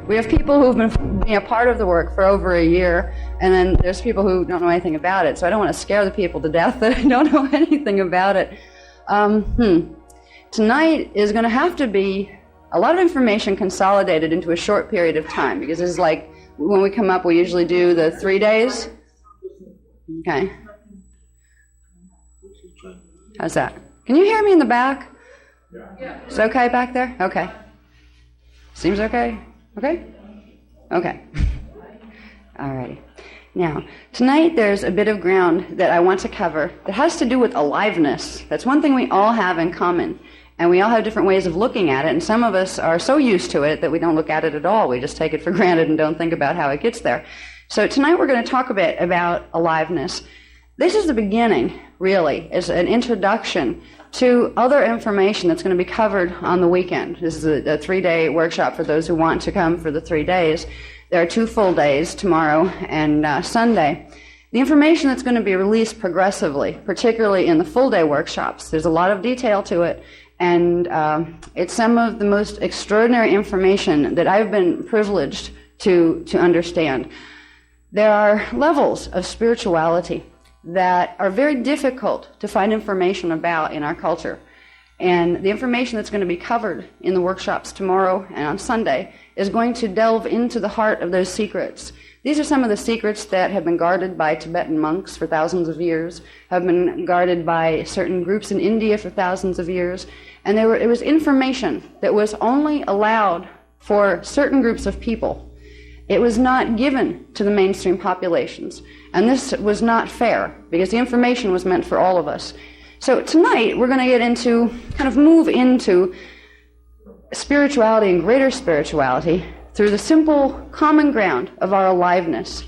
We have people who've been being a part of the work for over a year, and then there's people who don't know anything about it. So I don't want to scare the people to death that don't know anything about it. Tonight is going to have to be a lot of information consolidated into a short period of time, because it's like when we come up, we usually do the 3 days. Okay. How's that? Can you hear me in the back? Yeah. Is it okay back there? Okay. Seems okay? Okay? Okay. All righty. Now, tonight there's a bit of ground that I want to cover that has to do with aliveness. That's one thing we all have in common. And we all have different ways of looking at it, and some of us are so used to it that we don't look at it at all. We just take it for granted and don't think about how it gets there. So tonight we're going to talk a bit about aliveness. This is the beginning, really, as an introduction to other information that's going to be covered on the weekend. This is a 3-day workshop for those who want to come for the 3 days. There are 2 full days, tomorrow and Sunday. The information that's going to be released progressively, particularly in the full-day workshops, there's a lot of detail to it, and it's some of the most extraordinary information that I've been privileged to understand. There are levels of spirituality that are very difficult to find information about in our culture. And the information that's going to be covered in the workshops tomorrow and on Sunday is going to delve into the heart of those secrets. These are some of the secrets that have been guarded by Tibetan monks for thousands of years, have been guarded by certain groups in India for thousands of years, and it was information that was only allowed for certain groups of people. It was not given to the mainstream populations, and this was not fair, because the information was meant for all of us. So tonight we're going to get into, kind of move into spirituality and greater spirituality through the simple common ground of our aliveness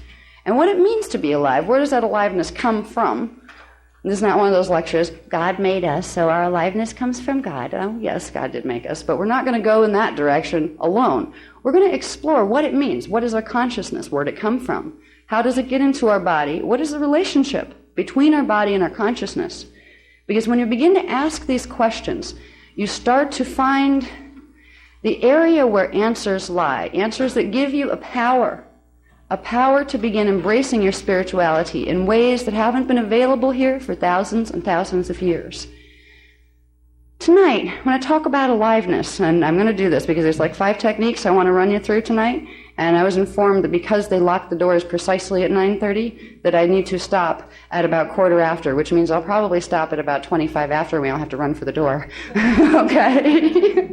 and what it means to be alive. Where does that aliveness come from? This is not one of those lectures, God made us, so our aliveness comes from God. Oh, yes, God did make us, but we're not going to go in that direction alone. We're going to explore what it means. What is our consciousness? Where did it come from? How does it get into our body? What is the relationship between our body and our consciousness? Because when you begin to ask these questions, you start to find the area where answers lie, answers that give you a power to begin embracing your spirituality in ways that haven't been available here for thousands and thousands of years. Tonight, when I talk about aliveness, and I'm going to do this because there's like 5 techniques I want to run you through tonight, and I was informed that because they lock the doors precisely at 9:30, that I need to stop at about 1/4 which means I'll probably stop at about 25 after. We don't have to run for the door. Okay?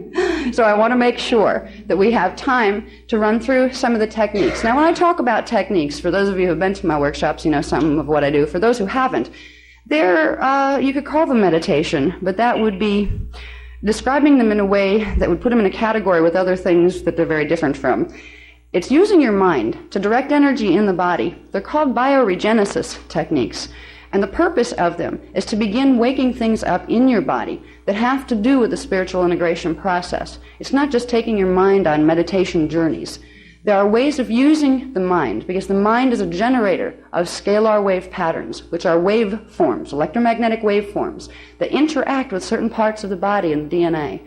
So I want to make sure that we have time to run through some of the techniques. Now, when I talk about techniques, for those of you who have been to my workshops, you know some of what I do. For those who haven't, you could call them meditation, but that would be describing them in a way that would put them in a category with other things that they're very different from. It's using your mind to direct energy in the body. They're called Bio-regenesis techniques, and the purpose of them is to begin waking things up in your body that have to do with the spiritual integration process. It's not just taking your mind on meditation journeys. There are ways of using the mind, because the mind is a generator of scalar wave patterns, which are wave forms, electromagnetic wave forms, that interact with certain parts of the body and the DNA.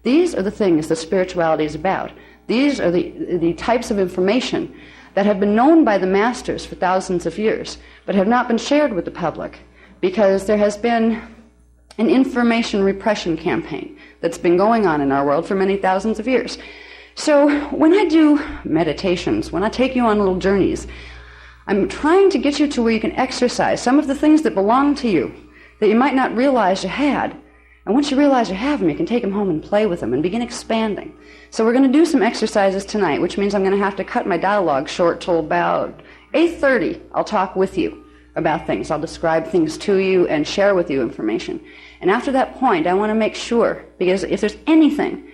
These are the things that spirituality is about. These are the types of information that have been known by the masters for thousands of years, but have not been shared with the public, because there has been an information repression campaign that's been going on in our world for many thousands of years. So when I do meditations, when I take you on little journeys, I'm trying to get you to where you can exercise some of the things that belong to you that you might not realize you had. And once you realize you have them, you can take them home and play with them and begin expanding. So we're going to do some exercises tonight, which means I'm going to have to cut my dialogue short till about 8:30. I'll talk with you about things. I'll describe things to you and share with you information. And after that point, I want to make sure, because if there's anything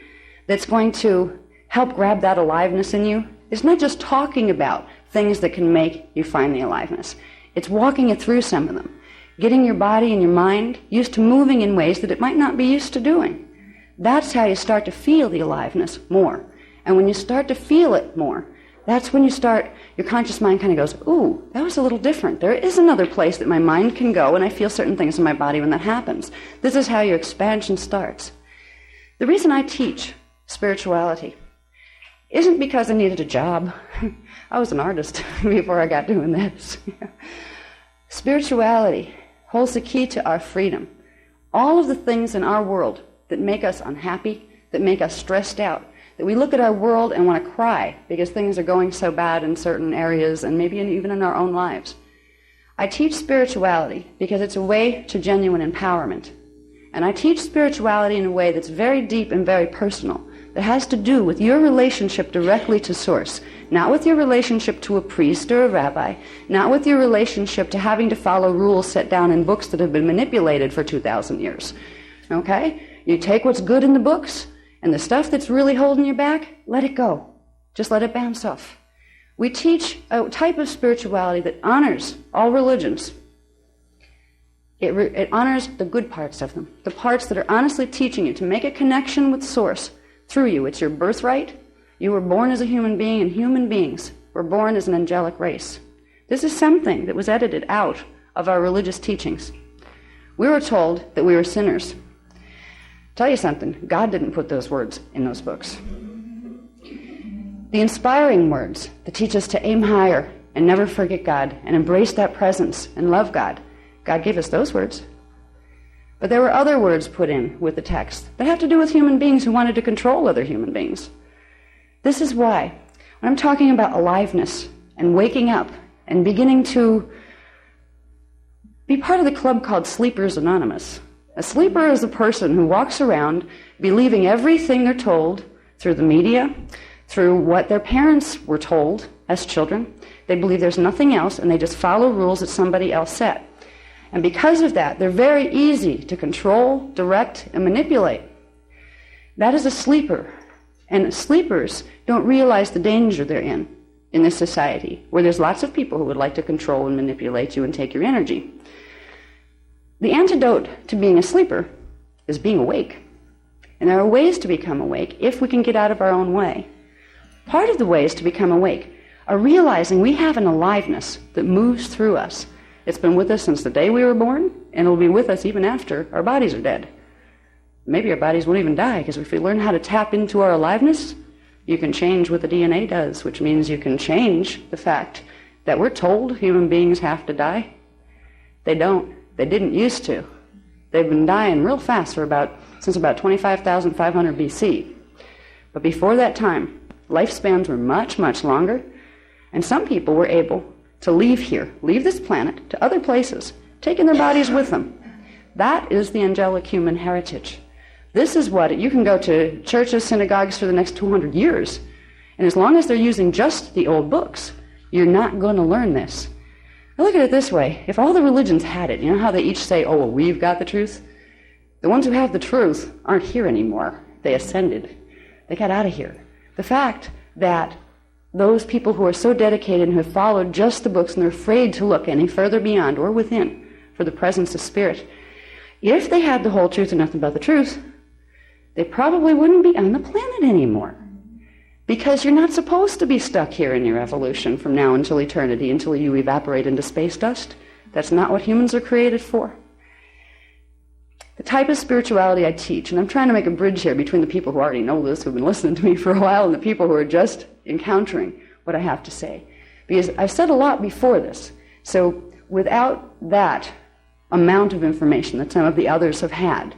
that's going to help grab that aliveness in you, it's not just talking about things that can make you find the aliveness. It's walking it through some of them, getting your body and your mind used to moving in ways that it might not be used to doing. That's how you start to feel the aliveness more. And when you start to feel it more, that's when your conscious mind kind of goes, ooh, that was a little different. There is another place that my mind can go, and I feel certain things in my body when that happens. This is how your expansion starts. The reason I teach spirituality isn't because I needed a job. I was an artist before I got doing this. Spirituality holds the key to our freedom. All of the things in our world that make us unhappy, that make us stressed out, that we look at our world and want to cry because things are going so bad in certain areas and maybe even in our own lives. I teach spirituality because it's a way to genuine empowerment. And I teach spirituality in a way that's very deep and very personal, that has to do with your relationship directly to Source, not with your relationship to a priest or a rabbi, not with your relationship to having to follow rules set down in books that have been manipulated for 2,000 years. Okay? You take what's good in the books, and the stuff that's really holding you back, let it go. Just let it bounce off. We teach a type of spirituality that honors all religions. It honors the good parts of them, the parts that are honestly teaching you to make a connection with Source through you. It's your birthright. You were born as a human being, and human beings were born as an angelic race. This is something that was edited out of our religious teachings. We were told that we were sinners. Tell you something, God didn't put those words in those books. The inspiring words that teach us to aim higher and never forget God and embrace that presence and love God, God gave us those words. But there were other words put in with the text that have to do with human beings who wanted to control other human beings. This is why, when I'm talking about aliveness and waking up and beginning to be part of the club called Sleepers Anonymous. A sleeper is a person who walks around believing everything they're told through the media, through what their parents were told as children. They believe there's nothing else, and they just follow rules that somebody else set. And because of that, they're very easy to control, direct, and manipulate. That is a sleeper. And sleepers don't realize the danger they're in this society, where there's lots of people who would like to control and manipulate you and take your energy. The antidote to being a sleeper is being awake. And there are ways to become awake if we can get out of our own way. Part of the ways to become awake are realizing we have an aliveness that moves through us. It's been with us since the day we were born, and it'll be with us even after our bodies are dead. Maybe our bodies won't even die, because if we learn how to tap into our aliveness, you can change what the DNA does, which means you can change the fact that we're told human beings have to die. They don't. They didn't used to. They've been dying real fast since about 25,500 BC. But before that time, lifespans were much, much longer, and some people were able to leave this planet to other places, taking their bodies with them. That is the angelic human heritage. This is what, you can go to churches, synagogues for the next 200 years, and as long as they're using just the old books, you're not going to learn this. I look at it this way. If all the religions had it, you know how they each say, oh, well, we've got the truth? The ones who have the truth aren't here anymore. They ascended. They got out of here. The fact that those people who are so dedicated and have followed just the books and they're afraid to look any further beyond or within for the presence of spirit, if they had the whole truth and nothing but the truth, they probably wouldn't be on the planet anymore. Because you're not supposed to be stuck here in your evolution from now until eternity, until you evaporate into space dust. That's not what humans are created for. The type of spirituality I teach, and I'm trying to make a bridge here between the people who already know this, who've been listening to me for a while, and the people who are just encountering what I have to say. Because I've said a lot before this. So without that amount of information that some of the others have had,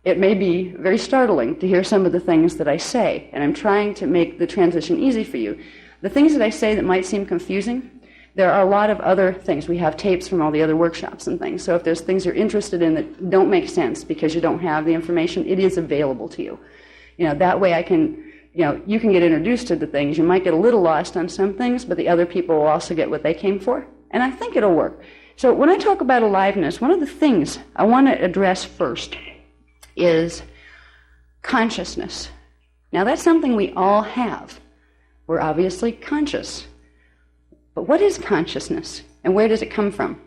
it may be very startling to hear some of the things that I say, and I'm trying to make the transition easy for you. The things that I say that might seem confusing, there are a lot of other things. We have tapes from all the other workshops and things, so if there's things you're interested in that don't make sense because you don't have the information, it is available to you. That way I can, you can get introduced to the things. You might get a little lost on some things, but the other people will also get what they came for, and I think it'll work. So when I talk about aliveness, one of the things I want to address first is consciousness. Now that's something we all have. We're obviously conscious. But what is consciousness, and where does it come from?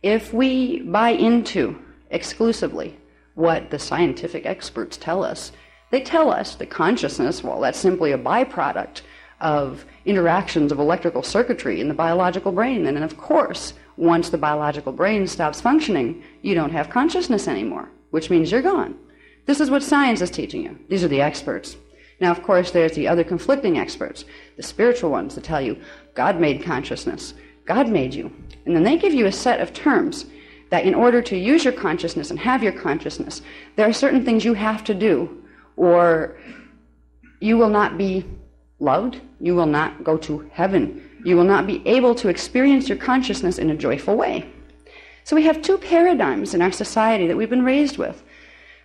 If we buy into exclusively what the scientific experts tell us, they tell us that consciousness, well, that's simply a byproduct of interactions of electrical circuitry in the biological brain. And then, of course, once the biological brain stops functioning, you don't have consciousness anymore, which means you're gone. This is what science is teaching you. These are the experts. Now, of course, there's the other conflicting experts, the spiritual ones that tell you, God made consciousness, God made you. And then they give you a set of terms that in order to use your consciousness and have your consciousness, there are certain things you have to do, or you will not be loved, you will not go to heaven, you will not be able to experience your consciousness in a joyful way. So we have two paradigms in our society that we've been raised with.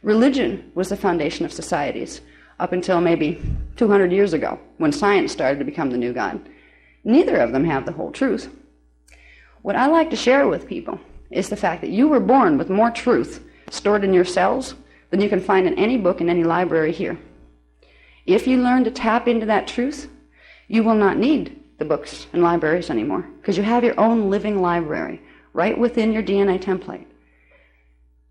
Religion was the foundation of societies up until maybe 200 years ago, when science started to become the new God. Neither of them have the whole truth. What I like to share with people is the fact that you were born with more truth stored in your cells than you can find in any book in any library here. If you learn to tap into that truth, you will not need the books and libraries anymore, because you have your own living library right within your DNA template.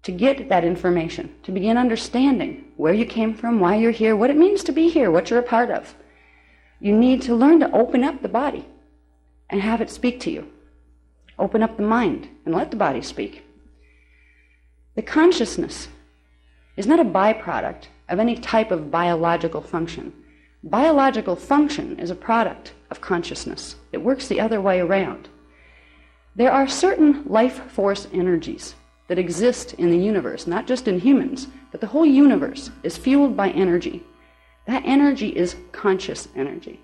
To get that information, to begin understanding where you came from, why you're here, what it means to be here, what you're a part of, you need to learn to open up the body and have it speak to you. Open up the mind and let the body speak. The consciousness is not a byproduct of any type of biological function. Biological function is a product of consciousness. It works the other way around. There are certain life force energies that exist in the universe, not just in humans, but the whole universe is fueled by energy. That energy is conscious energy.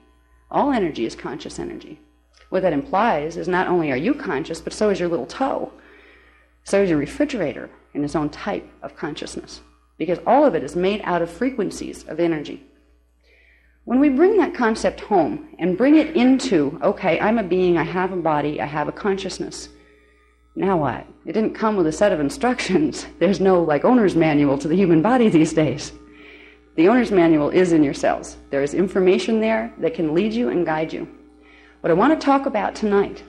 All energy is conscious energy. What that implies is not only are you conscious, but so is your little toe. So is your refrigerator in its own type of consciousness, because all of it is made out of frequencies of energy. When we bring that concept home and bring it into, okay, I'm a being, I have a body, I have a consciousness, now what? It didn't come with a set of instructions. There's no owner's manual to the human body these days. The owner's manual is in your cells. There is information there that can lead you and guide you. What I want to talk about tonight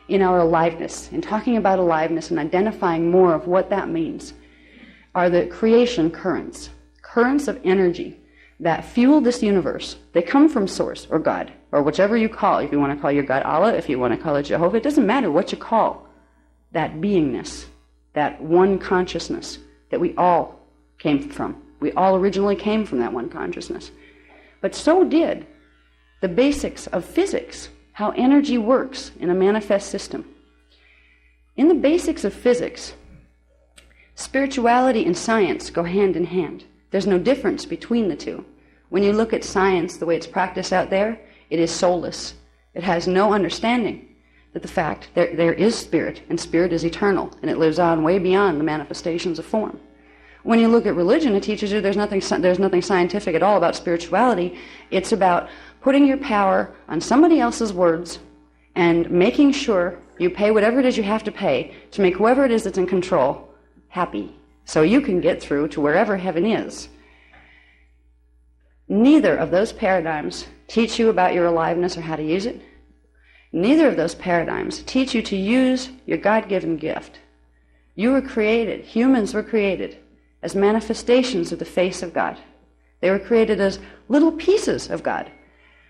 in our aliveness, in talking about aliveness and identifying more of what that means, are the creation currents of energy that fuel this universe. They come from Source or God, or whichever you call. If you want to call your God Allah, if you want to call it Jehovah, it doesn't matter what you call that beingness, that one consciousness that we all came from. We all originally came from that one consciousness. But so did the basics of physics, how energy works in a manifest system. In the basics of physics, spirituality and science go hand in hand. There's no difference between the two. When you look at science, the way it's practiced out there, it is soulless. It has no understanding that the fact there is spirit, and spirit is eternal, and it lives on way beyond the manifestations of form. When you look at religion, it teaches you there's nothing scientific at all about spirituality. It's about putting your power on somebody else's words and making sure you pay whatever it is you have to pay to make whoever it is that's in control happy, so you can get through to wherever heaven is. Neither of those paradigms teach you about your aliveness or how to use it. Neither of those paradigms teach you to use your God-given gift. You were created, humans were created, as manifestations of the face of God. They were created as little pieces of God.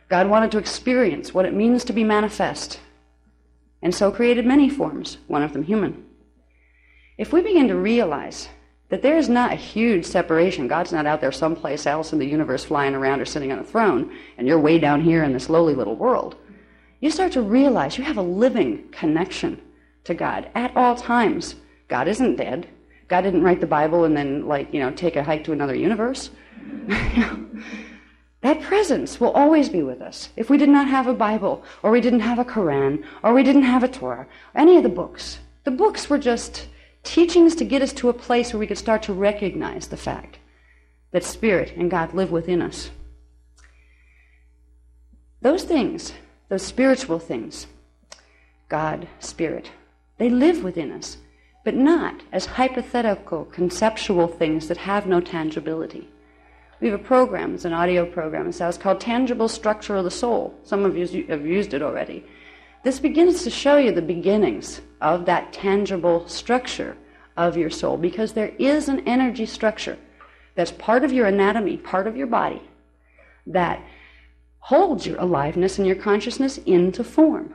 God wanted to experience what it means to be manifest, and so created many forms, one of them human. If we begin to realize that there is not a huge separation, God's not out there someplace else in the universe flying around or sitting on a throne, and you're way down here in this lowly little world, you start to realize you have a living connection to God at all times. God isn't dead. God didn't write the Bible and then, take a hike to another universe. That presence will always be with us. If we did not have a Bible, or we didn't have a Quran, or we didn't have a Torah, any of the books were just teachings to get us to a place where we could start to recognize the fact that Spirit and God live within us. Those things, those spiritual things, God, Spirit, they live within us, but not as hypothetical, conceptual things that have no tangibility. We have a program, it's an audio program, it's called Tangible Structure of the Soul. Some of you have used it already. This begins to show you the beginnings of that tangible structure of your soul, because there is an energy structure that's part of your anatomy, part of your body, that holds your aliveness and your consciousness into form.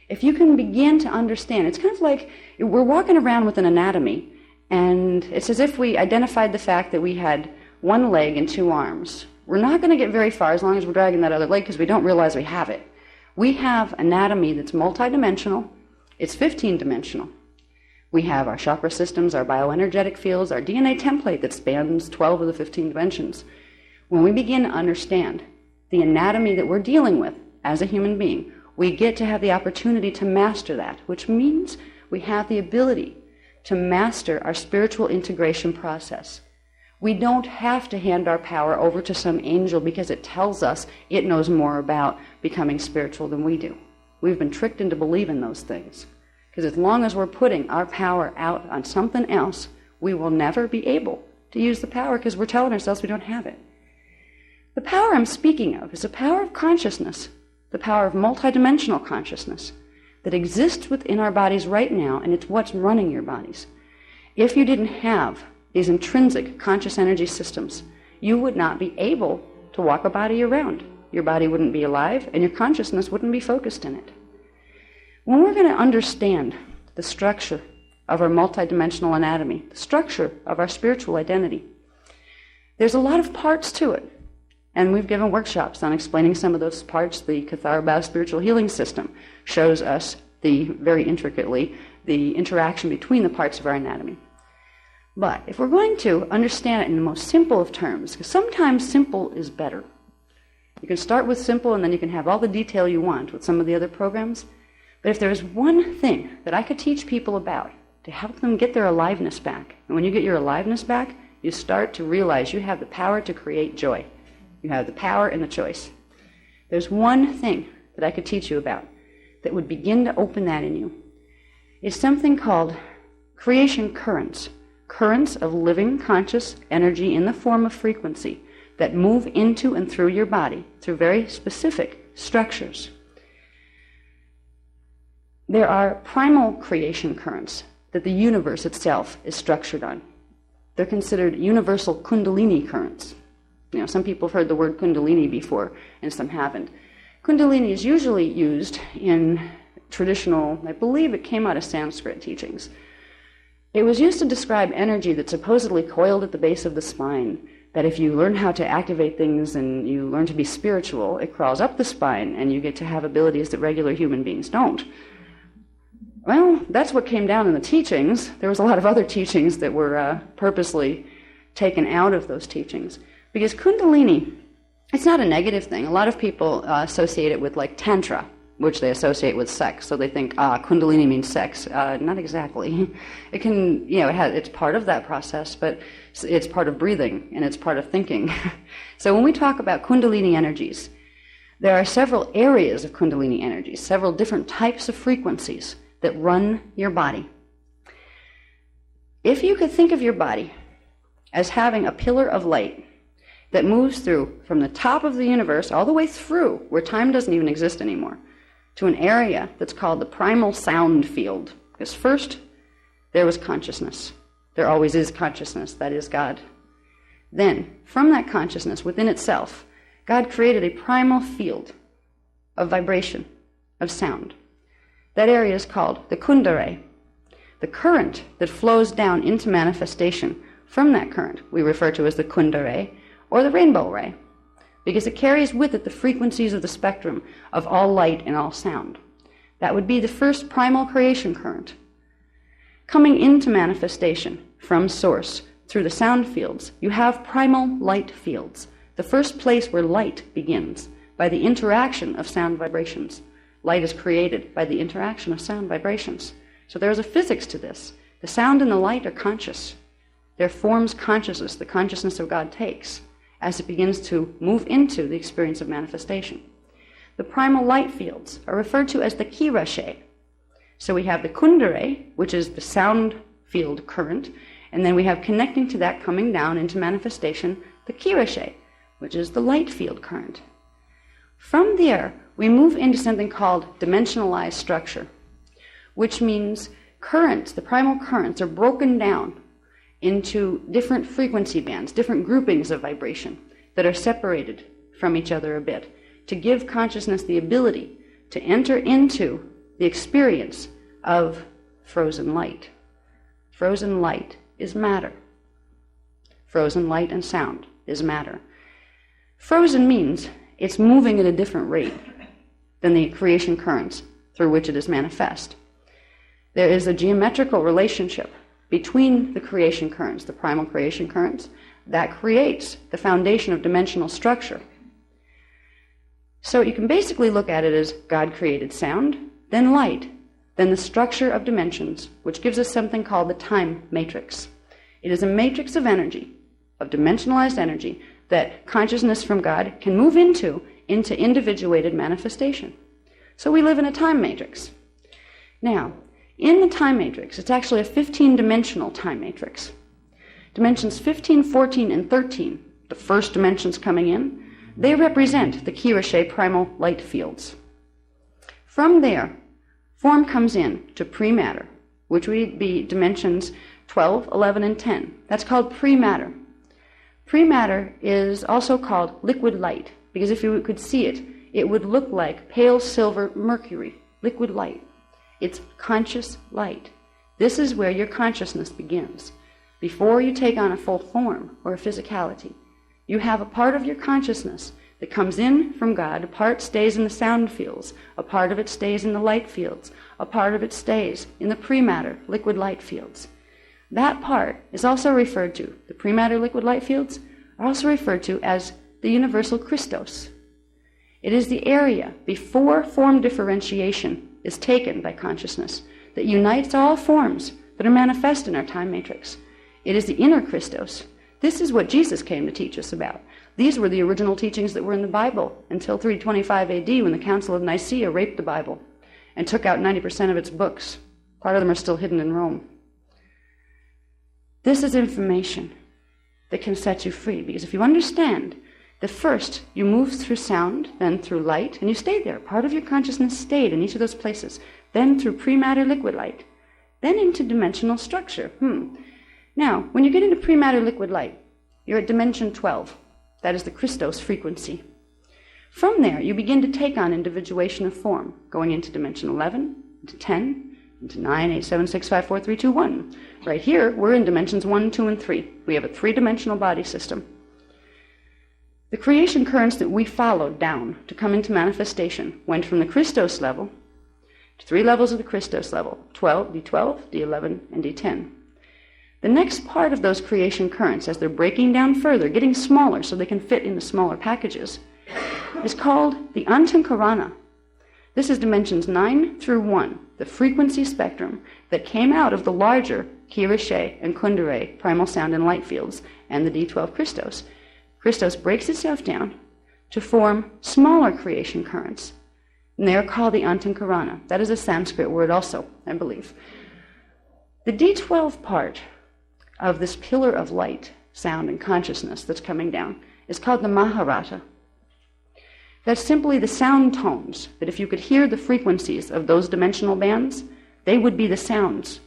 If you can begin to understand, it's kind of like we're walking around with an anatomy, and it's as if we identified the fact that we had one leg and two arms. We're not going to get very far as long as we're dragging that other leg because we don't realize we have it. We have anatomy that's multidimensional. It's 15-dimensional. We have our chakra systems, our bioenergetic fields, our DNA template that spans 12 of the 15 dimensions. When we begin to understand the anatomy that we're dealing with as a human being, we get to have the opportunity to master that, which means we have the ability to master our spiritual integration process. We don't have to hand our power over to some angel because it tells us it knows more about becoming spiritual than we do. We've been tricked into believing those things. Because as long as we're putting our power out on something else, we will never be able to use the power because we're telling ourselves we don't have it. The power I'm speaking of is the power of consciousness, the power of multidimensional consciousness that exists within our bodies right now, and it's what's running your bodies. If you didn't have these intrinsic conscious energy systems, you would not be able to walk a body around. Your body wouldn't be alive, and your consciousness wouldn't be focused in it. When we're going to understand the structure of our multidimensional anatomy, the structure of our spiritual identity, there's a lot of parts to it. And we've given workshops on explaining some of those parts. The Kathara Bio-spiritual healing system shows us very intricately the interaction between the parts of our anatomy. But if we're going to understand it in the most simple of terms, because sometimes simple is better. You can start with simple and then you can have all the detail you want with some of the other programs. But if there's one thing that I could teach people about to help them get their aliveness back, and when you get your aliveness back, you start to realize you have the power to create joy. You have the power and the choice. There's one thing that I could teach you about that would begin to open that in you. It's something called creation currents. Currents of living conscious energy in the form of frequency that move into and through your body through very specific structures. There are primal creation currents that the universe itself is structured on. They're considered universal kundalini currents. Some people have heard the word kundalini before, and some haven't. Kundalini is usually used in traditional, I believe it came out of Sanskrit teachings. It was used to describe energy that's supposedly coiled at the base of the spine, that if you learn how to activate things and you learn to be spiritual, it crawls up the spine and you get to have abilities that regular human beings don't. Well, that's what came down in the teachings. There was a lot of other teachings that were purposely taken out of those teachings. Because Kundalini, it's not a negative thing. A lot of people associate it with like Tantra, which they associate with sex. So they think, Kundalini means sex. Not exactly. It can, it's part of that process, but it's part of breathing and it's part of thinking. So when we talk about Kundalini energies, there are several areas of Kundalini energies, several different types of frequencies that run your body. If you could think of your body as having a pillar of light that moves through from the top of the universe all the way through where time doesn't even exist anymore to an area that's called the primal sound field. Because first, there was consciousness. There always is consciousness, that is God. Then, from that consciousness within itself, God created a primal field of vibration, of sound. That area is called the kundara. The current that flows down into manifestation from that current we refer to as the kundara, or the rainbow ray, because it carries with it the frequencies of the spectrum of all light and all sound. That would be the first primal creation current. Coming into manifestation from source through the sound fields, you have primal light fields, the first place where light begins, by the interaction of sound vibrations. Light is created by the interaction of sound vibrations. So there's a physics to this. The sound and the light are conscious. They're forms consciousness, the consciousness of God takes, as it begins to move into the experience of manifestation. The primal light fields are referred to as the kirashe. So we have the kundara, which is the sound field current, and then we have connecting to that coming down into manifestation, the kirashe, which is the light field current. From there, we move into something called dimensionalized structure, which means currents, the primal currents, are broken down into different frequency bands, different groupings of vibration that are separated from each other a bit, to give consciousness the ability to enter into the experience of frozen light. Frozen light is matter. Frozen light and sound is matter. Frozen means it's moving at a different rate than the creation currents through which it is manifest. There is a geometrical relationship between the creation currents, the primal creation currents, that creates the foundation of dimensional structure. So you can basically look at it as God created sound, then light, then the structure of dimensions, which gives us something called the time matrix. It is a matrix of energy, of dimensionalized energy, that consciousness from God can move into individuated manifestation. So we live in a time matrix. Now, in the time matrix, it's actually a 15-dimensional time matrix. Dimensions 15, 14, and 13, the first dimensions coming in, they represent the Nicolaci primal light fields. From there, form comes in to pre-matter, which would be dimensions 12, 11, and 10. That's called pre-matter. Pre-matter is also called liquid light, because if you could see it, it would look like pale silver mercury, liquid light. It's conscious light. This is where your consciousness begins. Before you take on a full form or a physicality, you have a part of your consciousness that comes in from God. A part stays in the sound fields. A part of it stays in the light fields. A part of it stays in the pre-matter, liquid light fields. That part is also referred to, the pre-matter liquid light fields are also referred to as the universal Christos. It is the area before form differentiation is taken by consciousness that unites all forms that are manifest in our time matrix. It is the inner Christos. This is what Jesus came to teach us about. These were the original teachings that were in the Bible until 325 AD, when the Council of Nicaea raped the Bible and took out 90% of its books. Part of them are still hidden in Rome. This is information that can set you free, because if you understand that first you move through sound, then through light, and you stayed there. Part of your consciousness stayed in each of those places. Then through pre-matter liquid light. Then into dimensional structure. Now, when you get into pre-matter liquid light, you're at dimension 12. That is the Christos frequency. From there, you begin to take on individuation of form, going into dimension 11, into 10, into 9, 8, 7, 6, 5, 4, 3, 2, 1. Right here, we're in dimensions 1, 2, and 3. We have a three-dimensional body system. The creation currents that we followed down to come into manifestation went from the Christos level to 3 levels of the Christos level, 12, D12, D11, and D10. The next part of those creation currents, as they're breaking down further, getting smaller so they can fit into smaller packages, is called the Antankarana. This is dimensions 9 through 1, the frequency spectrum that came out of the larger Nicolaci and Kundera primal sound and light fields and the D12 Christos. Christos breaks itself down to form smaller creation currents, and they are called the Antankarana. That is a Sanskrit word also, I believe. The D12 part of this pillar of light, sound, and consciousness that's coming down is called the Maharata. That's simply the sound tones, that if you could hear the frequencies of those dimensional bands, they would be the sounds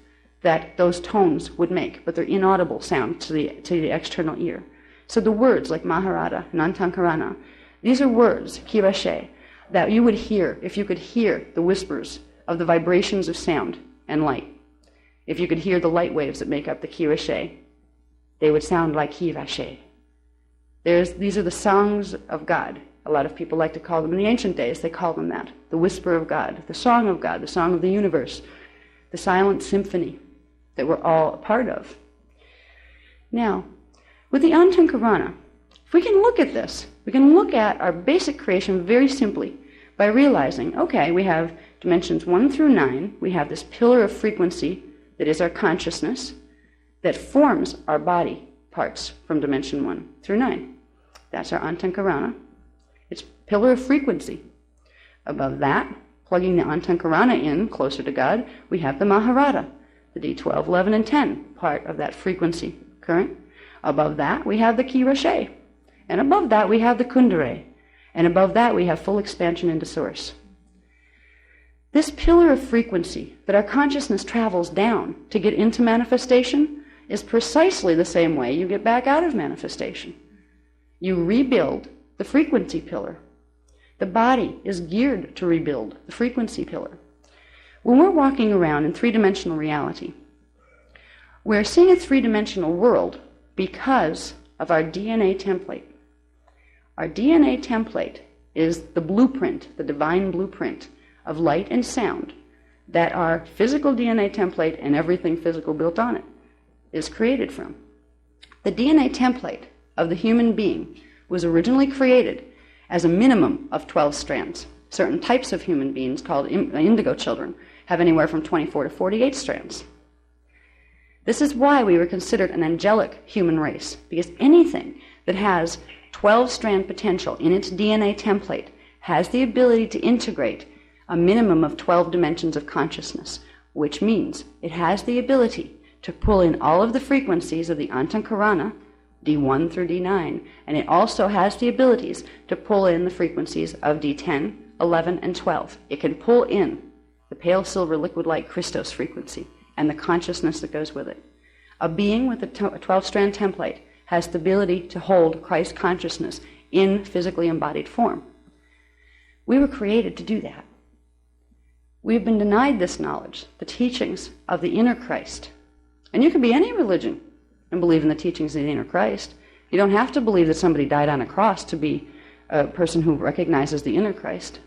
that those tones would make, but they're inaudible sounds to the external ear. So the words like Maharata and Antankarana, these are words, Nicolaci, that you would hear if you could hear the whispers of the vibrations of sound and light. If you could hear the light waves that make up the Nicolaci, they would sound like Nicolaci. These are the songs of God. A lot of people like to call them, in the ancient days, they call them that. The whisper of God, the song of God, the song of the universe, the silent symphony that we're all a part of. Now, with the Antankarana, if we can look at this, we can look at our basic creation very simply by realizing, okay, we have dimensions 1 through 9, we have this pillar of frequency that is our consciousness that forms our body parts from dimension 1 through 9. That's our Antankarana. It's pillar of frequency. Above that, plugging the Antankarana in closer to God, we have the Maharata, the D12, 11, and 10 part of that frequency current. Above that, we have the Nicolaci. And above that, we have the Kundera. And above that, we have full expansion into Source. This pillar of frequency that our consciousness travels down to get into manifestation is precisely the same way you get back out of manifestation. You rebuild the frequency pillar. The body is geared to rebuild the frequency pillar. When we're walking around in three-dimensional reality, we're seeing a three-dimensional world because of our DNA template. Our DNA template is the blueprint, the divine blueprint of light and sound that our physical DNA template and everything physical built on it is created from. The DNA template of the human being was originally created as a minimum of 12 strands. Certain types of human beings, called indigo children, have anywhere from 24 to 48 strands. This is why we were considered an angelic human race, because anything that has 12-strand potential in its DNA template has the ability to integrate a minimum of 12 dimensions of consciousness, which means it has the ability to pull in all of the frequencies of the Antankarana, D1 through D9, and it also has the abilities to pull in the frequencies of D10, 11, and 12. It can pull in the pale silver liquid light Christos frequency and the consciousness that goes with it. A being with a 12-strand template has the ability to hold Christ consciousness in physically embodied form. We were created to do that. We've been denied this knowledge, the teachings of the inner Christ. And you can be any religion and believe in the teachings of the inner Christ. You don't have to believe that somebody died on a cross to be a person who recognizes the inner Christ.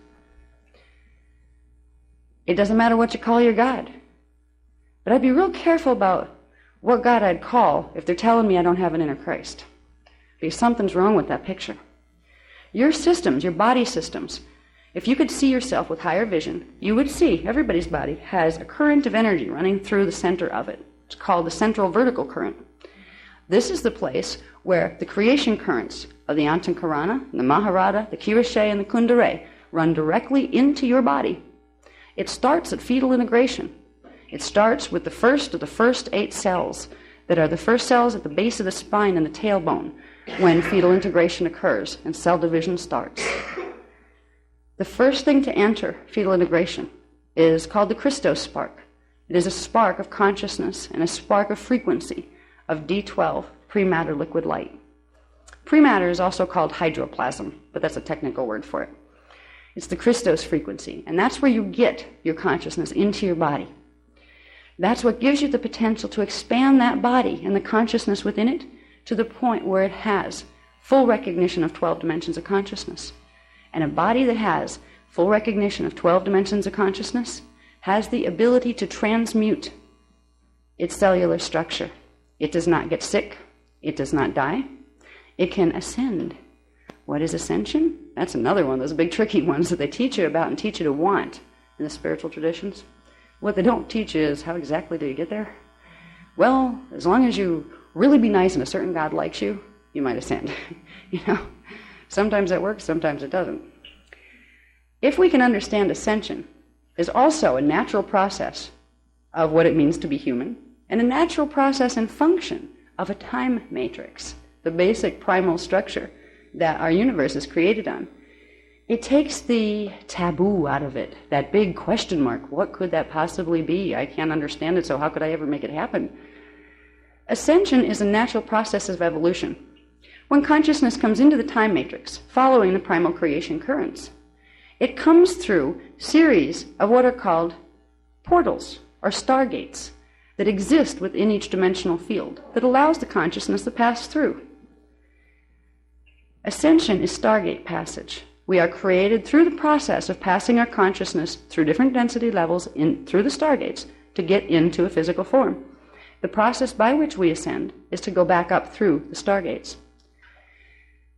It doesn't matter what you call your God. But I'd be real careful about what God I'd call if they're telling me I don't have an inner Christ. Because something's wrong with that picture. Your systems, your body systems, if you could see yourself with higher vision, you would see everybody's body has a current of energy running through the center of it. It's called the central vertical current. This is the place where the creation currents of the Antankarana, the Maharada, the Kirashe, and the Kundare run directly into your body. It starts at fetal integration. It starts with the first of the first 8 cells that are the first cells at the base of the spine and the tailbone when fetal integration occurs and cell division starts. The first thing to enter fetal integration is called the Christos spark. It is a spark of consciousness and a spark of frequency of D12, pre-matter liquid light. Pre-matter is also called hydroplasm, but that's a technical word for it. It's the Christos frequency, and that's where you get your consciousness into your body. That's what gives you the potential to expand that body and the consciousness within it to the point where it has full recognition of 12 dimensions of consciousness. And a body that has full recognition of 12 dimensions of consciousness has the ability to transmute its cellular structure. It does not get sick. It does not die. It can ascend. What is ascension? That's another one of those big tricky ones that they teach you about and teach you to want in the spiritual traditions. What they don't teach you is how exactly do you get there? Well, as long as you really be nice and a certain God likes you, you might ascend. You know, sometimes that works, sometimes it doesn't. If we can understand ascension is also a natural process of what it means to be human, and a natural process and function of a time matrix, the basic primal structure that our universe is created on. It takes the taboo out of it, that big question mark. What could that possibly be? I can't understand it, so how could I ever make it happen? Ascension is a natural process of evolution. When consciousness comes into the time matrix, following the primal creation currents, it comes through series of what are called portals, or stargates, that exist within each dimensional field that allows the consciousness to pass through. Ascension is stargate passage. We are created through the process of passing our consciousness through different density levels through the stargates to get into a physical form. The process by which we ascend is to go back up through the stargates.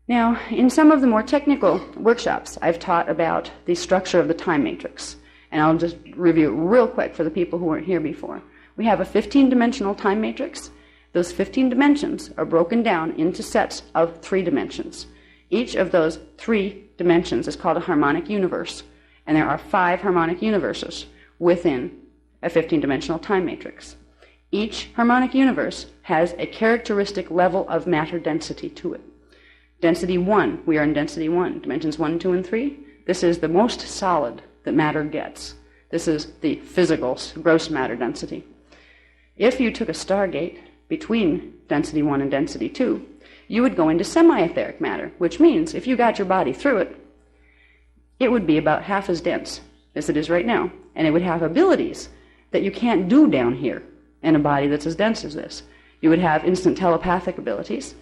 Now, in some of the more technical workshops, I've taught about the structure of the time matrix. And I'll just review it real quick for the people who weren't here before. We have a 15-dimensional time matrix. Those 15 dimensions are broken down into sets of 3 dimensions. Each of those 3 dimensions is called a harmonic universe, and there are 5 harmonic universes within a 15-dimensional time matrix. Each harmonic universe has a characteristic level of matter density to it. Density 1, we are in density 1, dimensions 1, 2, and 3. This is the most solid that matter gets. This is the physical, gross matter density. If you took a stargate between density 1 and density 2, you would go into semi-etheric matter, which means if you got your body through it, it would be about half as dense as it is right now. And it would have abilities that you can't do down here in a body that's as dense as this. You would have instant telepathic abilities.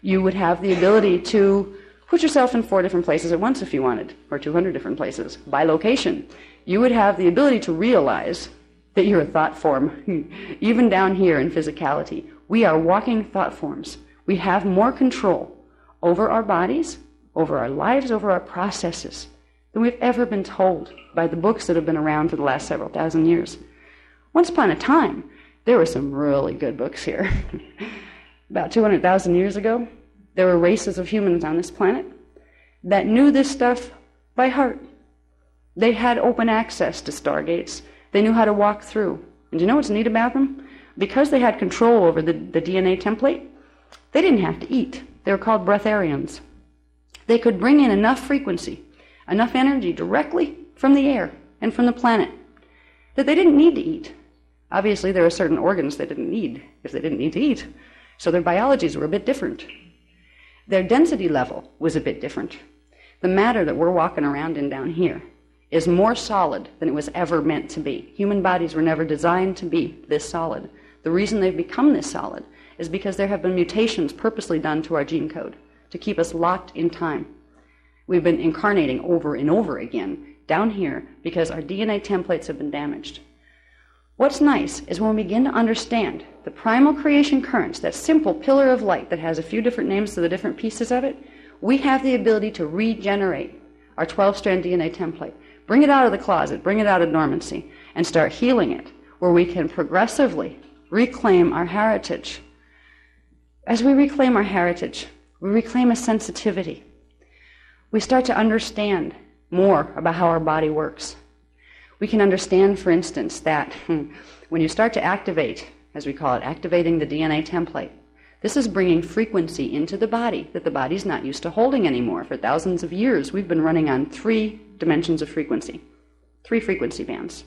You would have the ability to Put yourself in 4 different places at once if you wanted, or 200 different places, by location. You would have the ability to realize that you're a thought form, even down here in physicality. We are walking thought forms. We have more control over our bodies, over our lives, over our processes than we've ever been told by the books that have been around for the last several thousand years. Once upon a time, there were some really good books here. About 200,000 years ago, there were races of humans on this planet that knew this stuff by heart. They had open access to stargates. They knew how to walk through. And do you know what's neat about them? Because they had control over the DNA template, they didn't have to eat. They were called breatharians. They could bring in enough frequency, enough energy directly from the air and from the planet that they didn't need to eat. Obviously, there are certain organs they didn't need if they didn't need to eat. So their biologies were a bit different. Their density level was a bit different. The matter that we're walking around in down here is more solid than it was ever meant to be. Human bodies were never designed to be this solid. The reason they've become this solid is because there have been mutations purposely done to our gene code to keep us locked in time. We've been incarnating over and over again down here because our DNA templates have been damaged. What's nice is when we begin to understand the primal creation currents, that simple pillar of light that has a few different names to the different pieces of it, we have the ability to regenerate our 12-strand DNA template, bring it out of the closet, bring it out of dormancy, and start healing it, where we can progressively reclaim our heritage. As we reclaim our heritage, we reclaim a sensitivity. We start to understand more about how our body works. We can understand, for instance, that when you start to activate, as we call it, activating the DNA template, this is bringing frequency into the body that the body's not used to holding anymore. For thousands of years, we've been running on 3 dimensions of frequency, 3 frequency bands.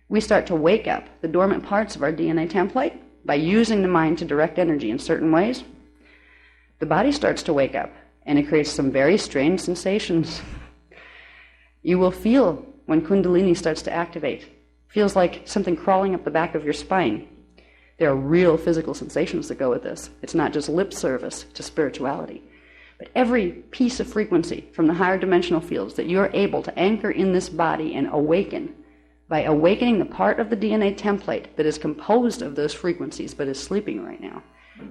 We start to wake up the dormant parts of our DNA template by using the mind to direct energy in certain ways. The body starts to wake up, and it creates some very strange sensations. You will feel when Kundalini starts to activate. Feels like something crawling up the back of your spine. There are real physical sensations that go with this. It's not just lip service to spirituality. But every piece of frequency from the higher dimensional fields that you're able to anchor in this body and awaken, by awakening the part of the DNA template that is composed of those frequencies but is sleeping right now,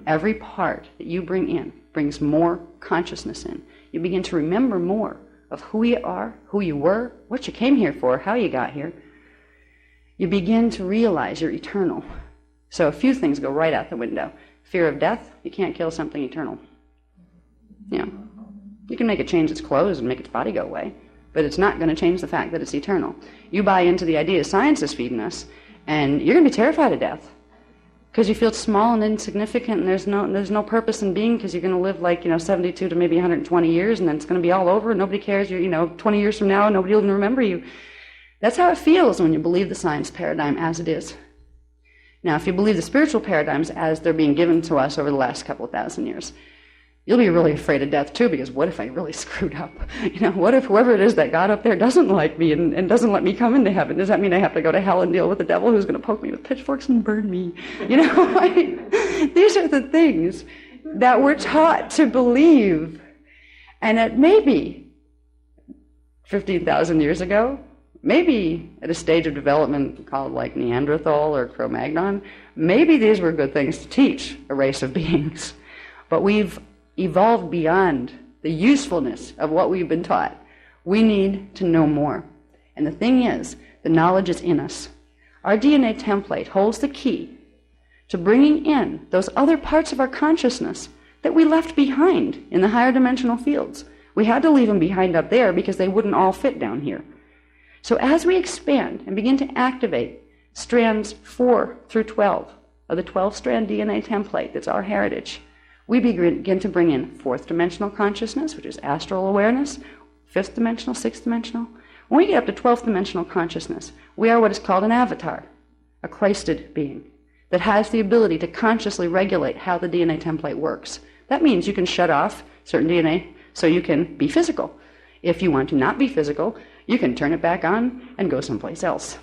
every part that you bring in brings more consciousness in. You begin to remember more of who you are, who you were, what you came here for, how you got here. You begin to realize you're eternal. So a few things go right out the window. Fear of death, you can't kill something eternal. You know, you can make it change its clothes and make its body go away, but it's not going to change the fact that it's eternal. You buy into the idea science is feeding us, and you're going to be terrified of death because you feel small and insignificant, and there's no purpose in being, because you're going to live like 72 to maybe 120 years, and then it's going to be all over, and nobody cares. 20 years from now, nobody will even remember you. That's how it feels when you believe the science paradigm as it is. Now, if you believe the spiritual paradigms as they're being given to us over the last couple of thousand years, you'll be really afraid of death too, because what if I really screwed up? What if whoever it is that got up there doesn't like me and doesn't let me come into heaven? Does that mean I have to go to hell and deal with the devil who's going to poke me with pitchforks and burn me? These are the things that we're taught to believe. And at maybe 15,000 years ago, maybe at a stage of development called like Neanderthal or Cro-Magnon, maybe these were good things to teach a race of beings. But we've evolved beyond the usefulness of what we've been taught. We need to know more. And the thing is, the knowledge is in us. Our DNA template holds the key to bringing in those other parts of our consciousness that we left behind in the higher dimensional fields. We had to leave them behind up there because they wouldn't all fit down here. So as we expand and begin to activate strands 4 through 12 of the 12-strand DNA template that's our heritage, we begin to bring in 4th dimensional consciousness, which is astral awareness, 5th dimensional, 6th dimensional. When we get up to 12th dimensional consciousness, we are what is called an avatar, a Christed being that has the ability to consciously regulate how the DNA template works. That means you can shut off certain DNA so you can be physical. If you want to not be physical, you can turn it back on and go someplace else.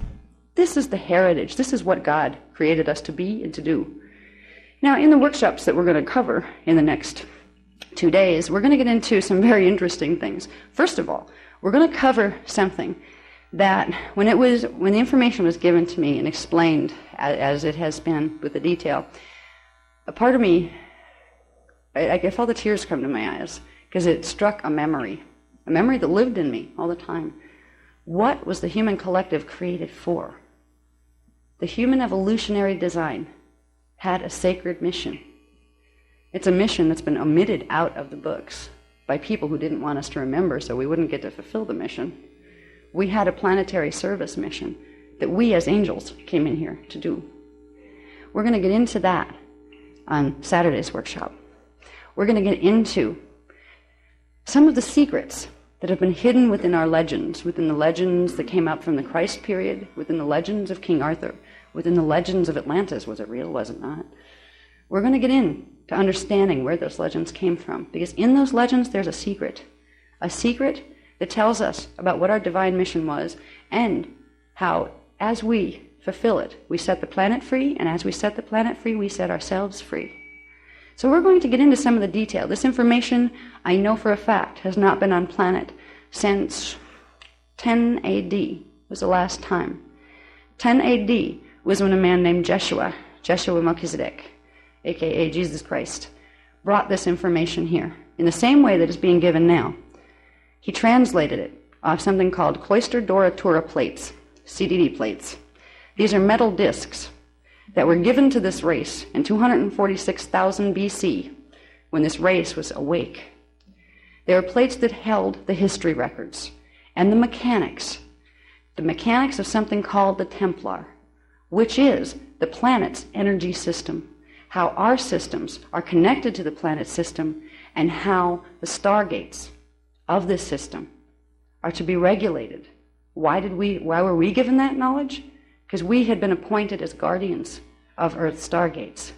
This is the heritage. This is what God created us to be and to do. Now, in the workshops that we're going to cover in the next 2 days, we're going to get into some very interesting things. First of all, we're going to cover something that when the information was given to me and explained as it has been with the detail, a part of me, I felt the tears come to my eyes because it struck a memory that lived in me all the time. What was the human collective created for? The human evolutionary design had a sacred mission. It's a mission that's been omitted out of the books by people who didn't want us to remember so we wouldn't get to fulfill the mission. We had a planetary service mission that we as angels came in here to do. We're going to get into that on Saturday's workshop. We're going to get into some of the secrets that have been hidden within our legends, within the legends that came up from the Christ period, within the legends of King Arthur, within the legends of Atlantis. Was it real? Was it not? We're going to get into understanding where those legends came from, because in those legends there's a secret that tells us about what our divine mission was and how, as we fulfill it, we set the planet free, and as we set the planet free, we set ourselves free. So we're going to get into some of the detail. This information, I know for a fact, has not been on planet since 10 AD was the last time. 10 AD was when a man named Joshua Melchizedek, a.k.a. Jesus Christ, brought this information here in the same way that it's being given now. He translated it off something called Cloister Doratura plates, CDD plates. These are metal discs that were given to this race in 246,000 BC, when this race was awake. They were plates that held the history records and the mechanics of something called the Templar, which is the planet's energy system, how our systems are connected to the planet system, and how the stargates of this system are to be regulated. Why were we given that knowledge? Because we had been appointed as guardians of Earth's stargates.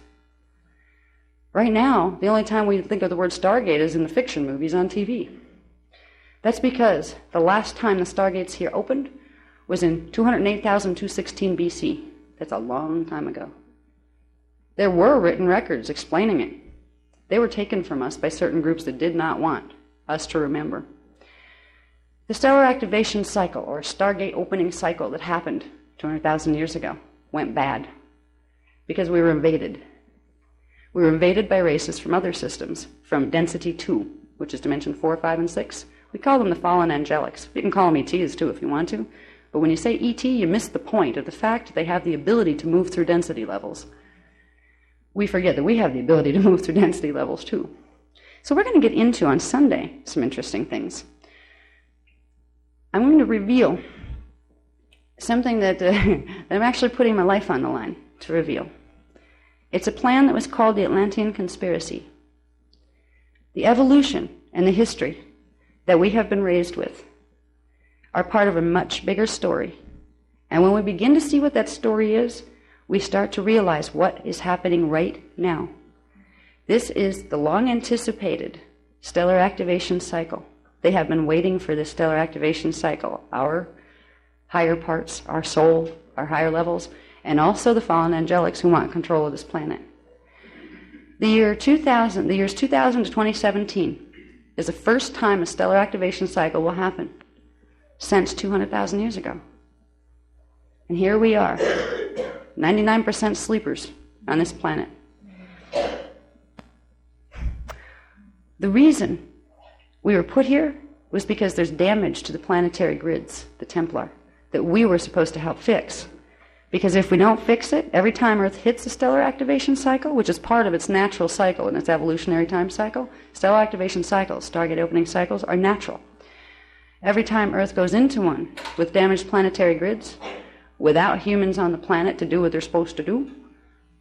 Right now, the only time we think of the word stargate is in the fiction movies on TV. That's because the last time the stargates here opened was in 208,216 BC. That's a long time ago. There were written records explaining it. They were taken from us by certain groups that did not want us to remember. The stellar activation cycle, or Stargate opening cycle that happened 200,000 years ago, went bad because we were invaded. We were invaded by races from other systems, from density 2, which is dimension 4, 5, and 6. We call them the fallen angelics. You can call them ETs too if you want to, but when you say ET, you miss the point of the fact that they have the ability to move through density levels. We forget that we have the ability to move through density levels too. So we're going to get into, on Sunday, some interesting things. I'm going to reveal something that I'm actually putting my life on the line to reveal. It's a plan that was called the Atlantean conspiracy. The evolution and the history that we have been raised with are part of a much bigger story. And when we begin to see what that story is, we start to realize what is happening right now. This is the long-anticipated stellar activation cycle. They have been waiting for this stellar activation cycle. Our higher parts, our soul, our higher levels, and also the fallen angelics who want control of this planet. The years 2000 to 2017 is the first time a stellar activation cycle will happen since 200,000 years ago. And here we are, 99% sleepers on this planet. The reason we were put here was because there's damage to the planetary grids, the Templar, that we were supposed to help fix. Because if we don't fix it, every time Earth hits the stellar activation cycle, which is part of its natural cycle and its evolutionary time cycle, stellar activation cycles, Stargate opening cycles, are natural. Every time Earth goes into one with damaged planetary grids, without humans on the planet to do what they're supposed to do,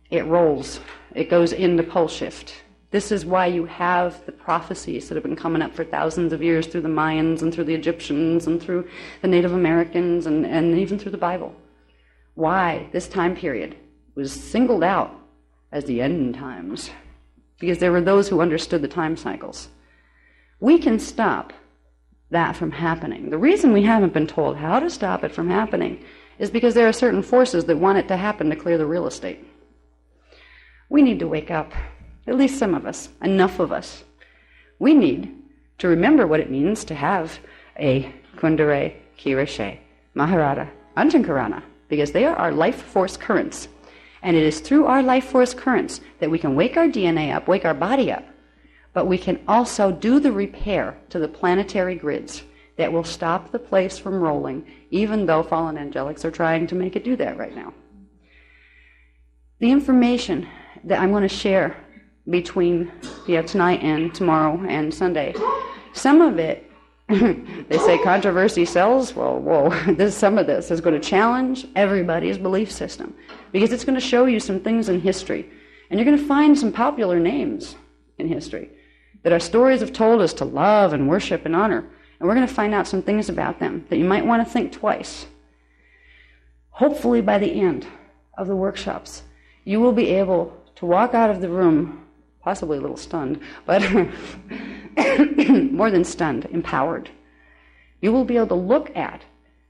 it rolls. It goes into pole shift. This is why you have the prophecies that have been coming up for thousands of years through the Mayans and through the Egyptians and through the Native Americans and even through the Bible. Why this time period was singled out as the end times. Because there were those who understood the time cycles. We can stop that from happening. The reason we haven't been told how to stop it from happening is because there are certain forces that want it to happen to clear the real estate. We need to wake up. At least some of us, enough of us. We need to remember what it means to have a Kundare, Kirashe, Maharada, Anjankarana, because they are our life force currents. And it is through our life force currents that we can wake our DNA up, wake our body up, but we can also do the repair to the planetary grids that will stop the place from rolling, even though fallen angelics are trying to make it do that right now. The information that I'm going to share between tonight and tomorrow and Sunday, some of it, they say controversy sells. Well, some of this is going to challenge everybody's belief system, because it's going to show you some things in history, and you're going to find some popular names in history that our stories have told us to love and worship and honor, and we're going to find out some things about them that you might want to think twice. Hopefully by the end of the workshops, you will be able to walk out of the room, possibly a little stunned, but more than stunned, empowered. You will be able to look at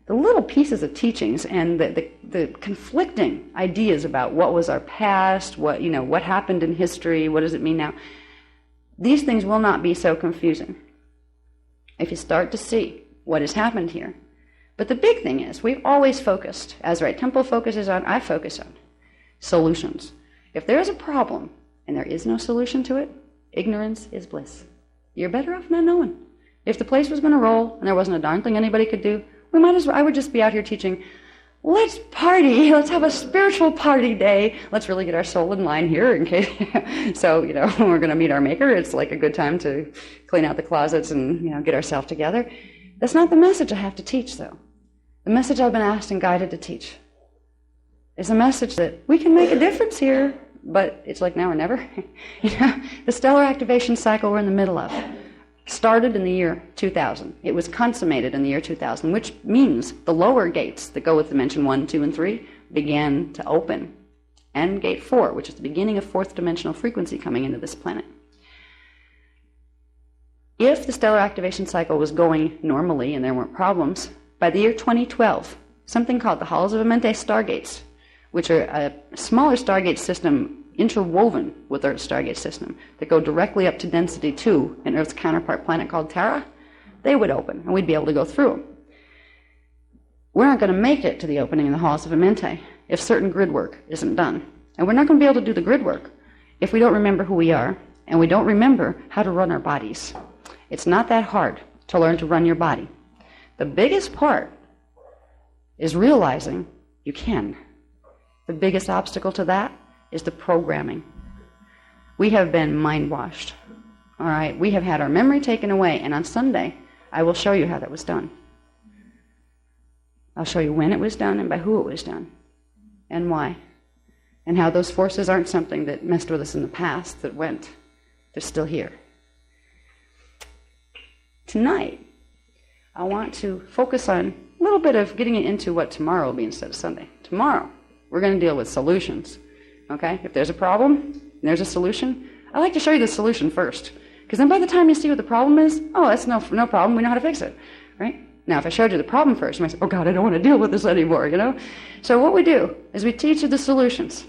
the little pieces of teachings and the conflicting ideas about what was our past, what happened in history, what does it mean now. These things will not be so confusing if you start to see what has happened here. But the big thing is, we've always focused, as Right Temple focuses on, I focus on, solutions. If there is a problem and there is no solution to it, ignorance is bliss. You're better off not knowing. If the place was going to roll and there wasn't a darn thing anybody could do, I would just be out here teaching, let's party, let's have a spiritual party day, let's really get our soul in line here in case, so, when we're going to meet our maker, it's like a good time to clean out the closets and, get ourselves together. That's not the message I have to teach, though. The message I've been asked and guided to teach is a message that we can make a difference here, but it's like now or never. The stellar activation cycle we're in the middle of started in the year 2000. It was consummated in the year 2000, which means the lower gates that go with dimension 1, 2, and 3 began to open. And gate 4, which is the beginning of fourth dimensional frequency coming into this planet. If the stellar activation cycle was going normally and there weren't problems, by the year 2012, something called the Halls of Amente stargates, which are a smaller stargate system interwoven with Earth's stargate system that go directly up to density 2 in Earth's counterpart planet called Kathara, they would open, and we'd be able to go through them. We're not going to make it to the opening in the Halls of Amente if certain grid work isn't done. And we're not going to be able to do the grid work if we don't remember who we are, and we don't remember how to run our bodies. It's not that hard to learn to run your body. The biggest part is realizing you can. The biggest obstacle to that is the programming. We have been mind-washed. All right, we have had our memory taken away, and on Sunday, I will show you how that was done. I'll show you when it was done and by who it was done, and why, and how those forces aren't something that messed with us in the past that went. They're still here. Tonight, I want to focus on a little bit of getting it into what tomorrow will be instead of Sunday. Tomorrow, we're going to deal with solutions. Okay? If there's a problem and there's a solution, I like to show you the solution first. Because then by the time you see what the problem is, oh, that's no problem, we know how to fix it. Right? Now, if I showed you the problem first, you might say, oh God, I don't want to deal with this anymore, So what we do is we teach you the solutions.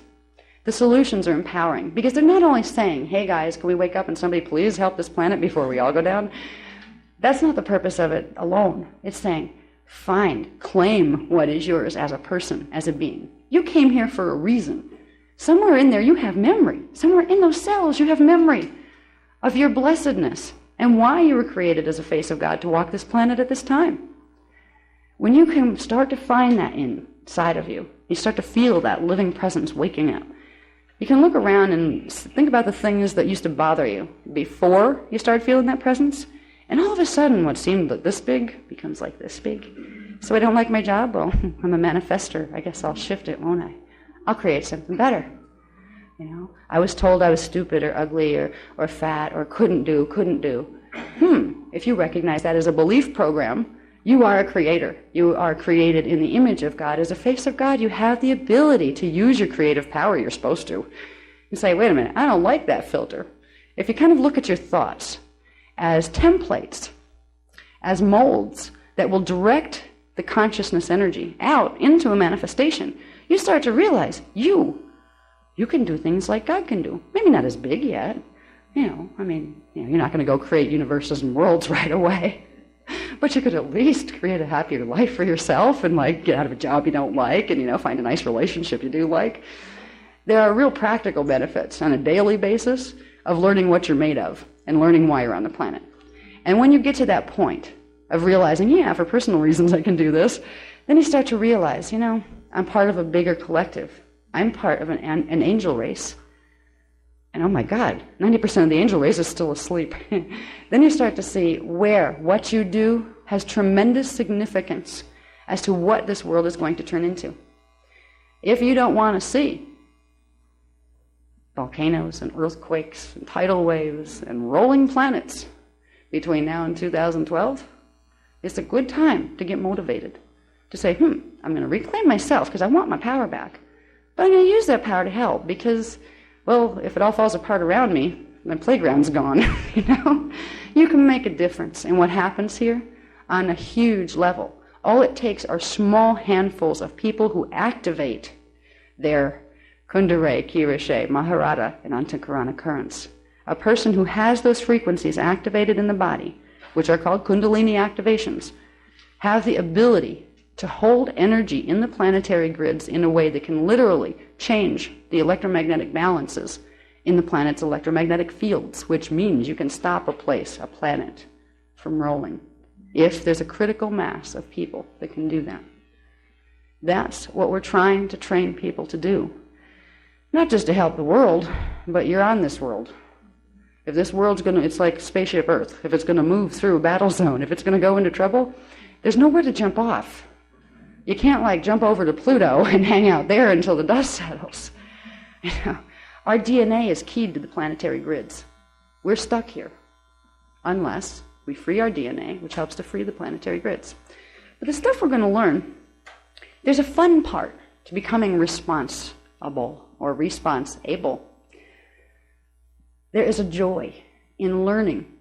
The solutions are empowering. Because they're not only saying, hey guys, can we wake up and somebody please help this planet before we all go down? That's not the purpose of it alone. It's saying, find, claim what is yours as a person, as a being. You came here for a reason. Somewhere in there you have memory. Somewhere in those cells you have memory of your blessedness and why you were created as a face of God to walk this planet at this time. When you can start to find that inside of you, you start to feel that living presence waking up. You can look around and think about the things that used to bother you before you started feeling that presence. And all of a sudden, what seemed like this big becomes like this big. So I don't like my job? Well, I'm a manifester. I guess I'll shift it, won't I? I'll create something better. I was told I was stupid or ugly or fat or couldn't do. If you recognize that as a belief program, you are a creator. You are created in the image of God. As a face of God, you have the ability to use your creative power. You're supposed to. You say, wait a minute, I don't like that filter. If you kind of look at your thoughts as templates, as molds that will direct the consciousness energy out into a manifestation, you start to realize you can do things like God can do. Maybe not as big yet, You're not going to go create universes and worlds right away. But you could at least create a happier life for yourself and get out of a job you don't like and, find a nice relationship you do like. There are real practical benefits on a daily basis of learning what you're made of and learning why you're on the planet. And when you get to that point of realizing, for personal reasons I can do this, then you start to realize, I'm part of a bigger collective. I'm part of an angel race. And oh my God, 90% of the angel race is still asleep. Then you start to see what you do has tremendous significance as to what this world is going to turn into. If you don't want to see volcanoes and earthquakes and tidal waves and rolling planets between now and 2012, it's a good time to get motivated. To say, I'm going to reclaim myself because I want my power back. But I'm going to use that power to help because, if it all falls apart around me, my playground's gone, You can make a difference in what happens here on a huge level. All it takes are small handfuls of people who activate their Kundalini, Kirishe, Maharata, and Antakarana currents. A person who has those frequencies activated in the body, which are called Kundalini activations, have the ability to hold energy in the planetary grids in a way that can literally change the electromagnetic balances in the planet's electromagnetic fields, which means you can stop a planet, from rolling, if there's a critical mass of people that can do that. That's what we're trying to train people to do. Not just to help the world, but you're on this world. If this world's it's like spaceship Earth. If it's going to move through a battle zone, if it's going to go into trouble, there's nowhere to jump off. You can't jump over to Pluto and hang out there until the dust settles. Our DNA is keyed to the planetary grids. We're stuck here unless we free our DNA, which helps to free the planetary grids. But the stuff we're going to learn, there's a fun part to becoming responsible or response-able. There is a joy in learning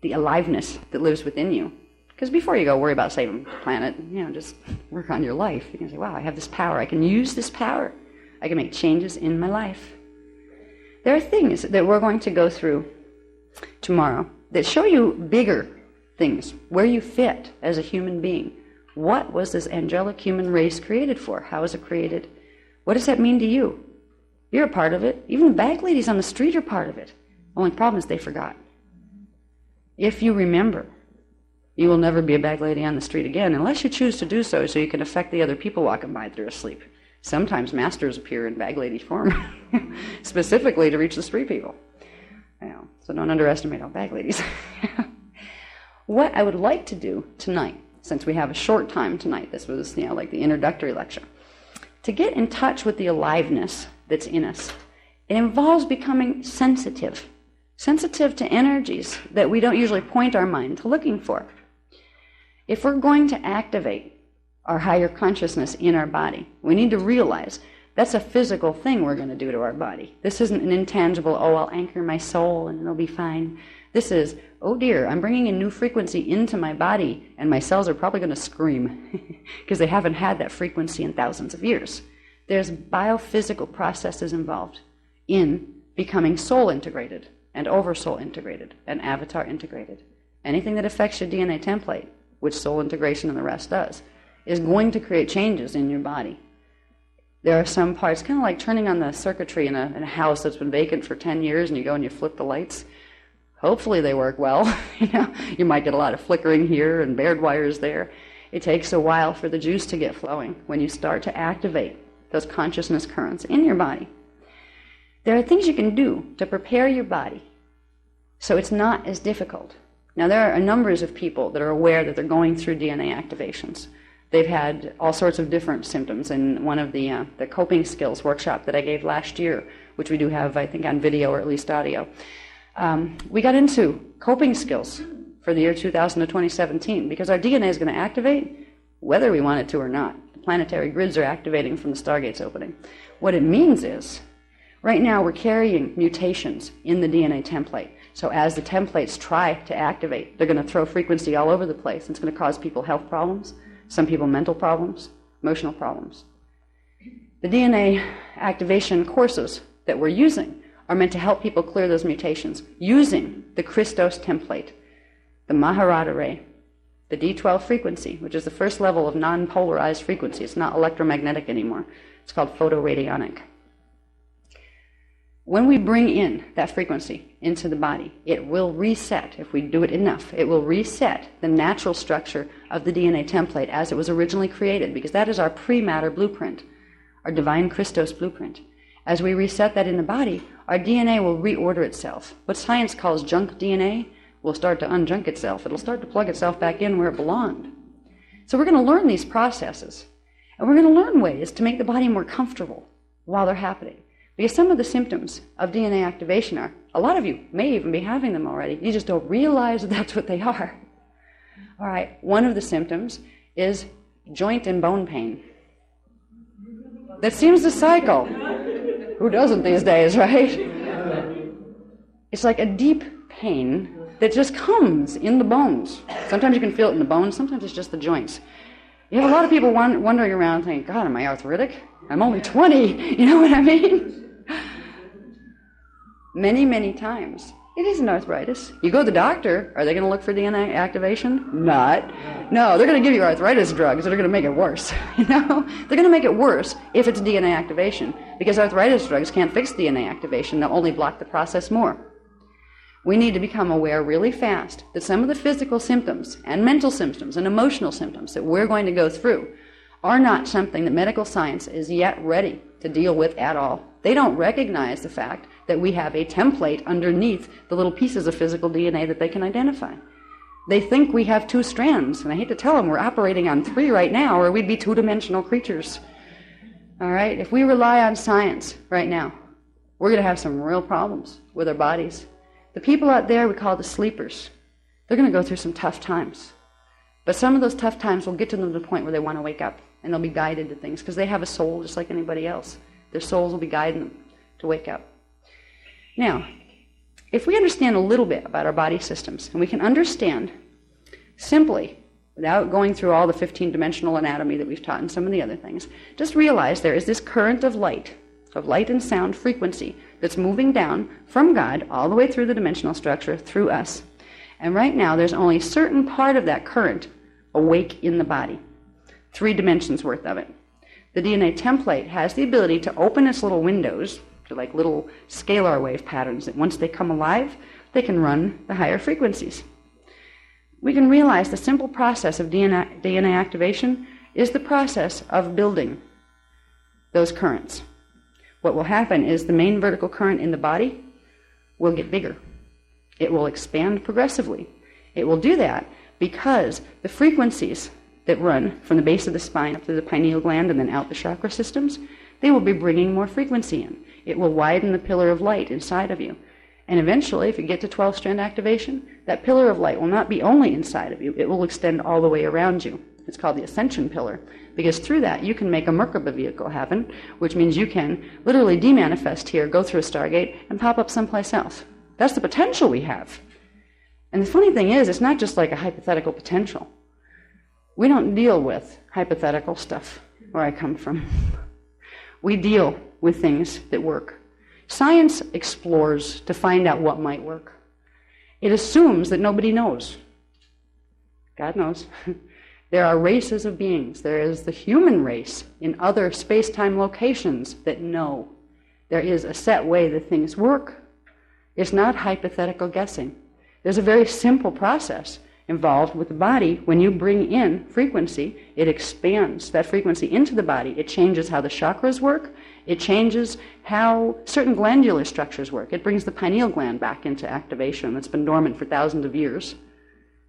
the aliveness that lives within you. Because before you go worry about saving the planet, just work on your life. You can say, wow, I have this power. I can use this power. I can make changes in my life. There are things that we're going to go through tomorrow that show you bigger things, where you fit as a human being. What was this angelic human race created for? How was it created? What does that mean to you? You're a part of it. Even the bag ladies on the street are part of it. Only problem is they forgot. If you remember, you will never be a bag lady on the street again unless you choose to do so you can affect the other people walking by that are asleep. Sometimes masters appear in bag lady form specifically to reach the street people. So don't underestimate all bag ladies. What I would like to do tonight, since we have a short time tonight, this was like the introductory lecture, to get in touch with the aliveness that's in us. It involves becoming sensitive to energies that we don't usually point our mind to looking for. If we're going to activate our higher consciousness in our body, we need to realize that's a physical thing we're going to do to our body. This isn't an intangible, I'll anchor my soul and it'll be fine. This is, oh dear, I'm bringing a new frequency into my body and my cells are probably going to scream because they haven't had that frequency in thousands of years. There's biophysical processes involved in becoming soul integrated and oversoul integrated and avatar integrated. Anything that affects your DNA template, which soul integration and the rest does, is going to create changes in your body. There are some parts, kind of like turning on the circuitry in a house that's been vacant for 10 years and you go and you flip the lights. Hopefully they work well. You might get a lot of flickering here and bared wires there. It takes a while for the juice to get flowing when you start to activate those consciousness currents in your body. There are things you can do to prepare your body so it's not as difficult. Now, there are a number of people that are aware that they're going through DNA activations. They've had all sorts of different symptoms. In one of the coping skills workshop that I gave last year, which we do have, I think, on video or at least audio, we got into coping skills for the year 2000 to 2017 because our DNA is going to activate whether we want it to or not. The planetary grids are activating from the stargates opening. What it means is, right now we're carrying mutations in the DNA template. So as the templates try to activate, they're going to throw frequency all over the place. It's going to cause people health problems, some people mental problems, emotional problems. The DNA activation courses that we're using are meant to help people clear those mutations using the Christos template, the Maharata ray, the D12 frequency, which is the first level of non-polarized frequency. It's not electromagnetic anymore. It's called photoradionic. When we bring in that frequency into the body, it will reset, if we do it enough, it will reset the natural structure of the DNA template as it was originally created, because that is our pre-matter blueprint, our divine Christos blueprint. As we reset that in the body, our DNA will reorder itself. What science calls junk DNA will start to unjunk itself. It'll start to plug itself back in where it belonged. So we're going to learn these processes, and we're going to learn ways to make the body more comfortable while they're happening. Because some of the symptoms of DNA activation are, a lot of you may even be having them already. You just don't realize that that's what they are. All right, one of the symptoms is joint and bone pain. That seems to cycle. Who doesn't these days, right? It's like a deep pain that just comes in the bones. Sometimes you can feel it in the bones, sometimes it's just the joints. You have a lot of people wandering around thinking, God, am I arthritic? I'm only 20, you know what I mean? Many, many times, it isn't arthritis. You go to the doctor, are they going to look for DNA activation? Not. No, they're going to give you arthritis drugs that are going to make it worse. You know, they're going to make it worse if it's DNA activation, because arthritis drugs can't fix DNA activation. They'll only block the process more. We need to become aware really fast that some of the physical symptoms and mental symptoms and emotional symptoms that we're going to go through are not something that medical science is yet ready to deal with at all. They don't recognize the fact that we have a template underneath the little pieces of physical DNA that they can identify. They think we have 2 strands, and I hate to tell them we're operating on 3 right now, or we'd be 2-dimensional creatures. All right? If we rely on science right now, we're going to have some real problems with our bodies. The people out there we call the sleepers, they're going to go through some tough times. But some of those tough times will get to them to the point where they want to wake up, and they'll be guided to things, because they have a soul just like anybody else. Their souls will be guiding them to wake up. Now, if we understand a little bit about our body systems, and we can understand simply, without going through all the 15-dimensional anatomy that we've taught in some of the other things, just realize there is this current of light and sound frequency that's moving down from God all the way through the dimensional structure, through us. And right now, there's only a certain part of that current awake in the body. 3 dimensions worth of it. The DNA template has the ability to open its little windows to like little scalar wave patterns that once they come alive, they can run the higher frequencies. We can realize the simple process of DNA activation is the process of building those currents. What will happen is the main vertical current in the body will get bigger. It will expand progressively. It will do that because the frequencies that run from the base of the spine up to the pineal gland and then out the chakra systems, they will be bringing more frequency in. It will widen the pillar of light inside of you. And eventually, if you get to 12-strand activation, that pillar of light will not be only inside of you, it will extend all the way around you. It's called the Ascension pillar, because through that you can make a Merkaba vehicle happen, which means you can literally demanifest here, go through a stargate, and pop up someplace else. That's the potential we have. And the funny thing is, it's not just like a hypothetical potential. We don't deal with hypothetical stuff where I come from. We deal with things that work. Science explores to find out what might work. It assumes that nobody knows. God knows. There are races of beings. There is the human race in other space-time locations that know. There is a set way that things work. It's not hypothetical guessing. There's a very simple process involved with the body. When you bring in frequency, it expands that frequency into the body. It changes how the chakras work. It changes how certain glandular structures work. It brings the pineal gland back into activation that's been dormant for thousands of years.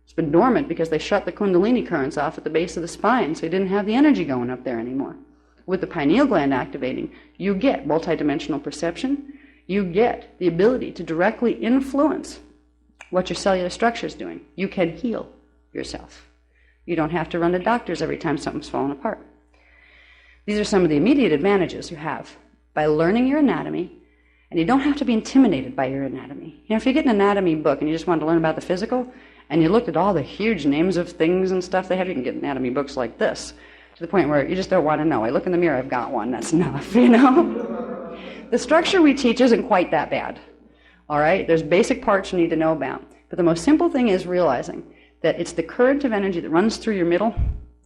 It's been dormant because they shut the kundalini currents off at the base of the spine, so you didn't have the energy going up there anymore. With the pineal gland activating, you get multidimensional perception. You get the ability to directly influence what your cellular structure is doing. You can heal yourself. You don't have to run to doctors every time something's falling apart. These are some of the immediate advantages you have by learning your anatomy, and you don't have to be intimidated by your anatomy. You know, if you get an anatomy book and you just want to learn about the physical, and you looked at all the huge names of things and stuff they have, you can get anatomy books like this, to the point where you just don't want to know. I look in the mirror, I've got one, that's enough, you know? The structure we teach isn't quite that bad. All right? There's basic parts you need to know about. But the most simple thing is realizing that it's the current of energy that runs through your middle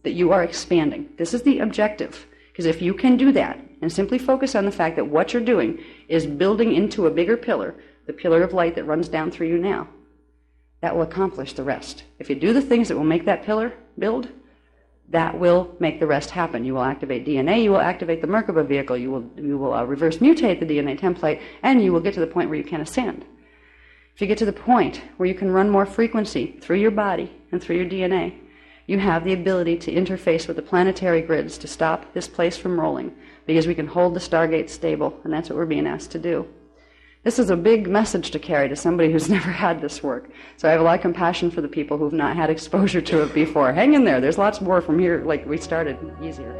that you are expanding. This is the objective. Because if you can do that and simply focus on the fact that what you're doing is building into a bigger pillar, the pillar of light that runs down through you now, that will accomplish the rest. If you do the things that will make that pillar build, that will make the rest happen. You will activate DNA, you will activate the Merkaba vehicle, you will reverse mutate the DNA template, and you will get to the point where you can ascend. If you get to the point where you can run more frequency through your body and through your DNA, you have the ability to interface with the planetary grids to stop this place from rolling, because we can hold the stargates stable, and that's what we're being asked to do. This is a big message to carry to somebody who's never had this work. So I have a lot of compassion for the people who've not had exposure to it before. Hang in there. There's lots more from here, like we started easier.